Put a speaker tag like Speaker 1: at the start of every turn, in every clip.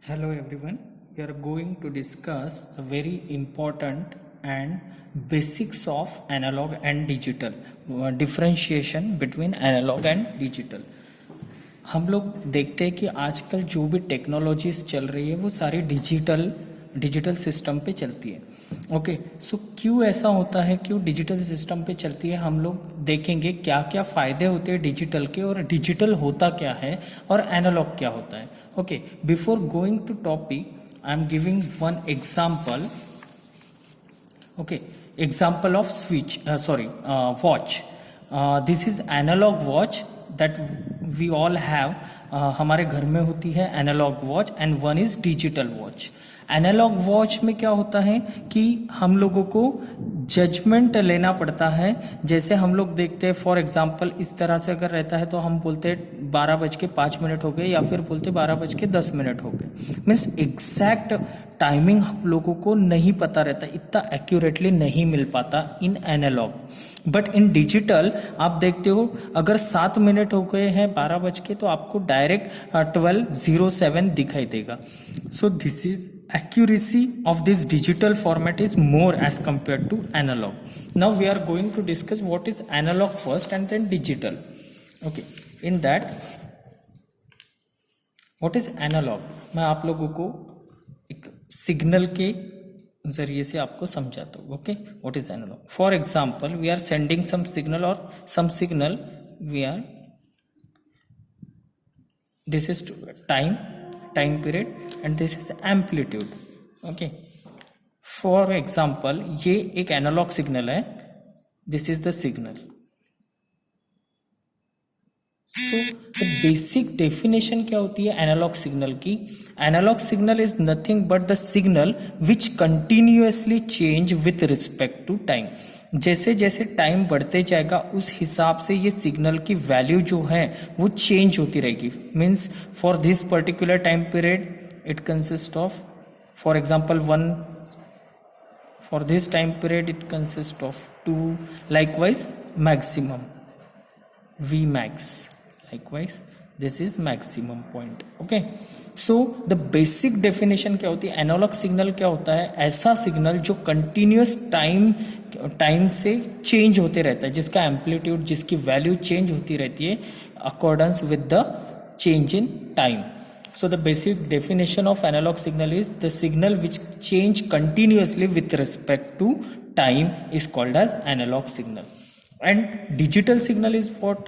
Speaker 1: Hello everyone, we are going to discuss a very important and basics of analog and digital, differentiation between analog and digital. हम लोग देखते हैं कि आजकल जो भी टेक्नोलॉजीज चल रही है वो सारी डिजिटल सिस्टम पे चलती है. ओके, सो क्यों ऐसा होता है, क्यों डिजिटल सिस्टम पे चलती है, हम लोग देखेंगे क्या क्या फ़ायदे होते हैं डिजिटल के और डिजिटल होता क्या है और एनालॉग क्या होता है. Okay, before going to topic I am giving one example. Okay, example of watch. This is analogue watch that we all have. हमारे घर में होती है analogue watch and one is digital watch. Analogue watch में क्या होता है कि हम लोगों को जजमेंट लेना पड़ता है. जैसे हम लोग देखते हैं, फॉर एग्जांपल इस तरह से अगर रहता है तो हम बोलते हैं 12:05 हो गए या फिर बोलते 12:10 हो गए. मीन्स एग्जैक्ट टाइमिंग हम लोगों को नहीं पता रहता, इतना एक्यूरेटली नहीं मिल पाता इन एनालॉग. बट इन डिजिटल आप देखते हो अगर 7 मिनट हो गए हैं 12 बज के तो आपको डायरेक्ट 12:07 दिखाई देगा. So this is accuracy of this digital format is more as compared to analog. Now we are going to discuss what is analog first and then digital. Okay, in that what is analog, मैं आप लोगों को एक signal के जरिए से आपको समझाता हूँ. Okay, what is analog? For example, we are sending some signal or some signal we are, this is time period and this is amplitude. Okay, for example ये एक एनालॉग सिग्नल है, this is the signal. So the basic definition क्या होती है analogue signal की? Analogue signal is nothing but the signal which continuously change with respect to time. जैसे जैसे time बढ़ते जाएगा उस हिसाब से ये सिग्नल की वैल्यू जो है वो चेंज होती रहेगी. Means for this particular time period it consist of, for example 1, for this time period it consists of 2, likewise maximum Vmax, likewise this is maximum point. Okay, so the basic definition क्या होती है, analogue signal क्या होता है? ऐसा signal जो continuous time से change होते रहता है, जिसका एम्पलीट्यूड, जिसकी वैल्यू चेंज होती रहती है accordance with the change in time. So the basic definition of analog signal is the signal which change continuously with respect to time is called as analog signal. And digital signal is what?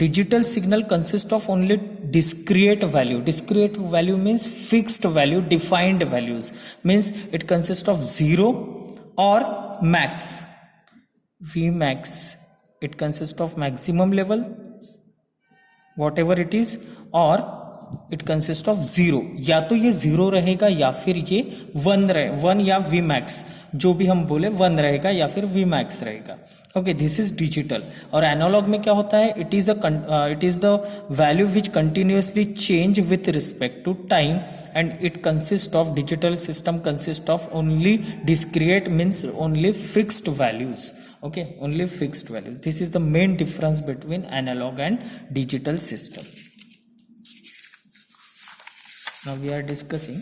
Speaker 1: Digital signal consists of only discrete value. Discrete value means fixed value, defined values. Means it consists of 0 or max. Vmax, it consists of maximum level, whatever it is, or it consist of 0. या तो ये 0 रहेगा या फिर ये 1 या V max, जो भी हम बोले 1 रहेगा या फिर वी मैक्स रहेगा. Okay, this is digital. और एनालॉग में क्या होता है? It is the value which continuously change with respect to time and it consist of, digital system consist of only discrete, means only fixed values. Okay, only fixed values. This is the main difference between analog and digital system. Now we are discussing,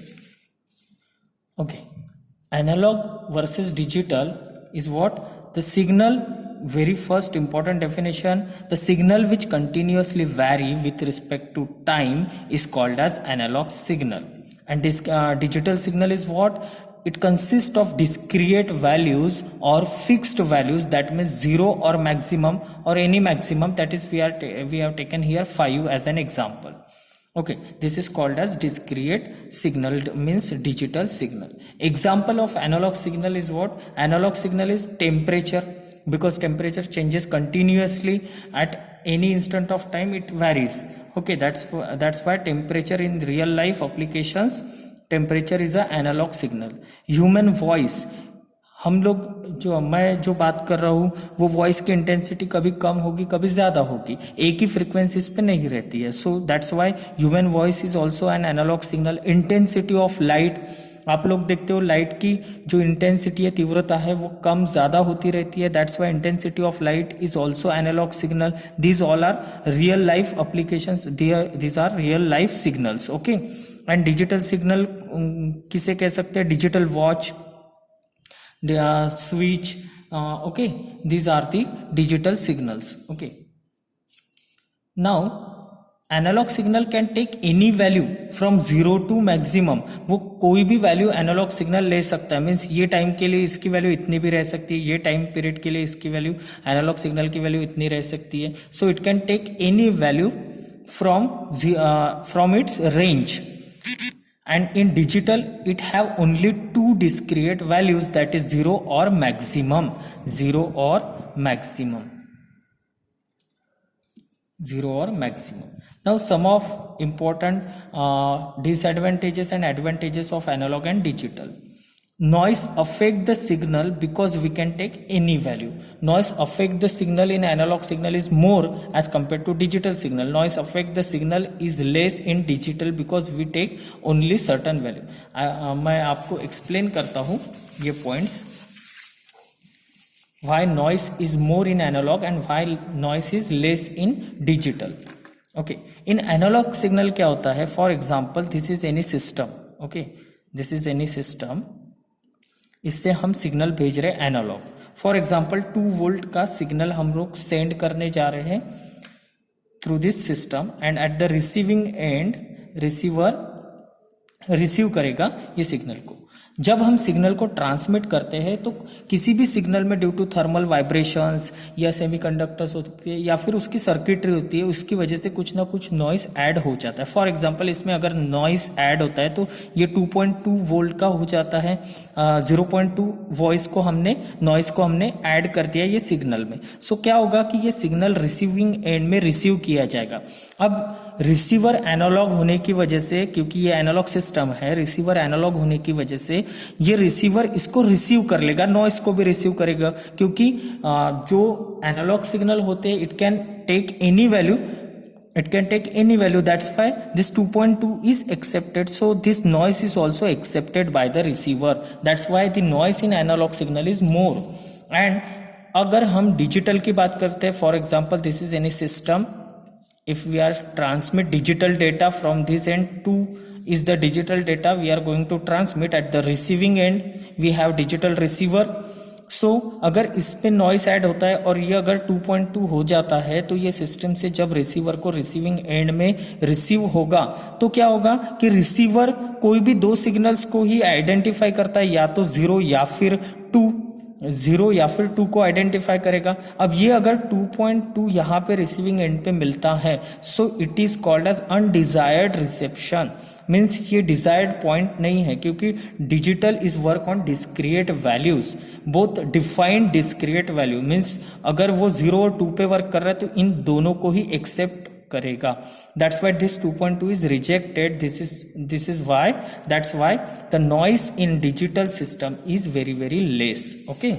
Speaker 1: okay, analog versus digital is what? The signal, very first important definition, the signal which continuously vary with respect to time is called as analog signal. And this digital signal is what? It consists of discrete values or fixed values, that means 0 or maximum or any maximum, that is we have taken here 5 as an example. Okay, this is called as discrete signal, means digital signal. Example of analog signal is what? Analog signal is temperature, because temperature changes continuously at any instant of time, it varies. Okay, that's why temperature in real life applications, temperature is a analog signal. Human voice, हम लोग मैं जो बात कर रहा हूँ वो voice की इंटेंसिटी कभी कम होगी कभी ज़्यादा होगी, एक ही फ्रीक्वेंसीज पे नहीं रहती है. So that's why human voice is also an analogue signal. Intensity of light, आप लोग देखते हो लाइट की जो इंटेंसिटी है, तीव्रता है, वो कम ज़्यादा होती रहती है. That's why intensity of light is also analogue signal. These all are real life applications, these are real life signals. Okay. And digital signal किसे कह सकते हैं? Digital watch, switch, okay, these are the digital signals. Okay, now analogue signal can take any value from 0 to maximum. वो कोई भी value analogue signal ले सकता है. मीन्स ये टाइम के लिए इसकी वैल्यू इतनी भी रह सकती है, ये टाइम पीरियड के लिए इसकी वैल्यू, एनालॉग सिग्नल की वैल्यू इतनी रह सकती है. So it can take any value from its range. And in digital it have only two discrete values, that is 0 or maximum. 0 or maximum. 0 or maximum. Now some of important disadvantages and advantages of analog and digital. Noise affect the signal because we can take any value. Noise affect the signal in analog signal is more as compared to digital signal. Noise affect the signal is less in digital because we take only certain value. मैं आपको explain करता हूँ ये points. Why noise is more in analog and why noise is less in digital. Okay. In analog signal क्या होता है? For example, this is any system. Okay. This is any system. इससे हम सिग्नल भेज रहे हैं एनालॉग. फॉर एग्जाम्पल 2 वोल्ट का signal हम लोग सेंड करने जा रहे हैं through this system and at the receiving end receiver receive करेगा ये सिग्नल को. जब हम सिग्नल को ट्रांसमिट करते हैं तो किसी भी सिग्नल में ड्यू टू थर्मल वाइब्रेशंस या सेमीकंडक्टर्स होते हैं या फिर उसकी सर्किटरी होती है, उसकी वजह से कुछ ना कुछ नॉइस ऐड हो जाता है. फॉर एग्जांपल इसमें अगर नॉइस ऐड होता है तो ये 2.2 वोल्ट का हो जाता है. 0.2 वॉइस को हमने नॉइस को हमने ऐड कर दिया ये सिग्नल में. सो क्या होगा कि ये सिग्नल रिसीविंग एंड में रिसीव किया जाएगा. अब रिसीवर एनालॉग होने की वजह से, क्योंकि ये एनालॉग सिस्टम है, रिसीवर एनालॉग होने की वजह से ये रिसीवर इसको रिसीव कर लेगा, नॉइस को भी रिसीव करेगा. क्योंकि जो एनालॉग सिग्नल होते हैं it can take any value, it can take any value. That's why this 2.2 is accepted. So this noise is also accepted by the receiver. That's why the noise in analog signal is more. And अगर हम digital की बात करते हैं, for example this is any system. if we are transmit digital data from this end to is the digital data we are going to transmit at the receiving end we have digital receiver. so, अगर इस पे noise add होता है और ये अगर 2.2 हो जाता है तो ये सिस्टम से जब रिसीवर को रिसीविंग एंड में रिसीव होगा तो क्या होगा कि रिसीवर कोई भी दो सिग्नल्स को ही आइडेंटिफाई करता है, या तो 0 या फिर 2 को आइडेंटिफाई करेगा. अब ये अगर 2.2 यहाँ पे रिसीविंग एंड पे मिलता है so it is called as undesired reception. Means ये डिजायर्ड पॉइंट नहीं है, क्योंकि digital is work on discrete values, both defined discrete value. Means अगर वो 0 और 2 पे वर्क कर रहा है तो इन दोनों को ही एक्सेप्ट करेगा. That's why this 2.2 is rejected. This is why, that's why the noise in digital system is very less. Okay.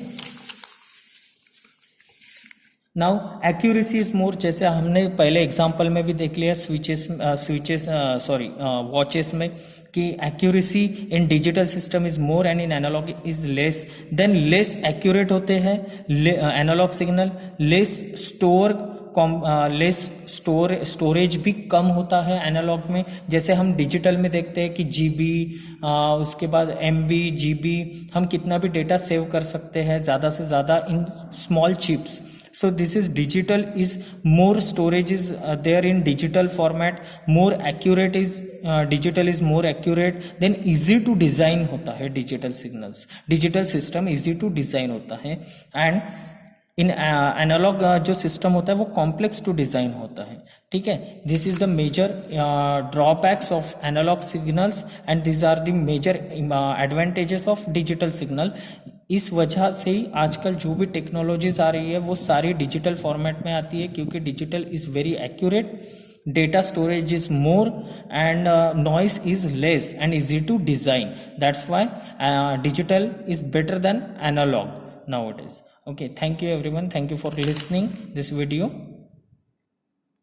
Speaker 1: Now accuracy is more. जैसे हमने पहले एग्जांपल में भी देख लिया वॉचेस में कि accuracy in digital system is more and in analog is less. Then less accurate होते हैं analog signal, less स्टोरेज भी कम होता है एनालॉग में. जैसे हम डिजिटल में देखते हैं कि जीबी, उसके बाद एमबी, जीबी, हम कितना भी डेटा सेव कर सकते हैं ज़्यादा से ज़्यादा in small chips. so this is digital is more storage is there in digital format, more accurate is digital is more accurate, then easy to design होता है digital signals, digital system easy to design होता है. and in analogue जो system होता है वो complex to design होता है. ठीक है, this is the major drawbacks of analogue signals and this are the major advantages of digital signal. इस वजह से ही आजकल जो भी टेक्नोलॉजीज आ रही है वो सारी डिजिटल फॉर्मेट में आती है, क्योंकि digital is very accurate, data storage is more and noise is less and easy to design. That's why digital is better than analog nowadays. Okay, thank you everyone, thank you for listening this video.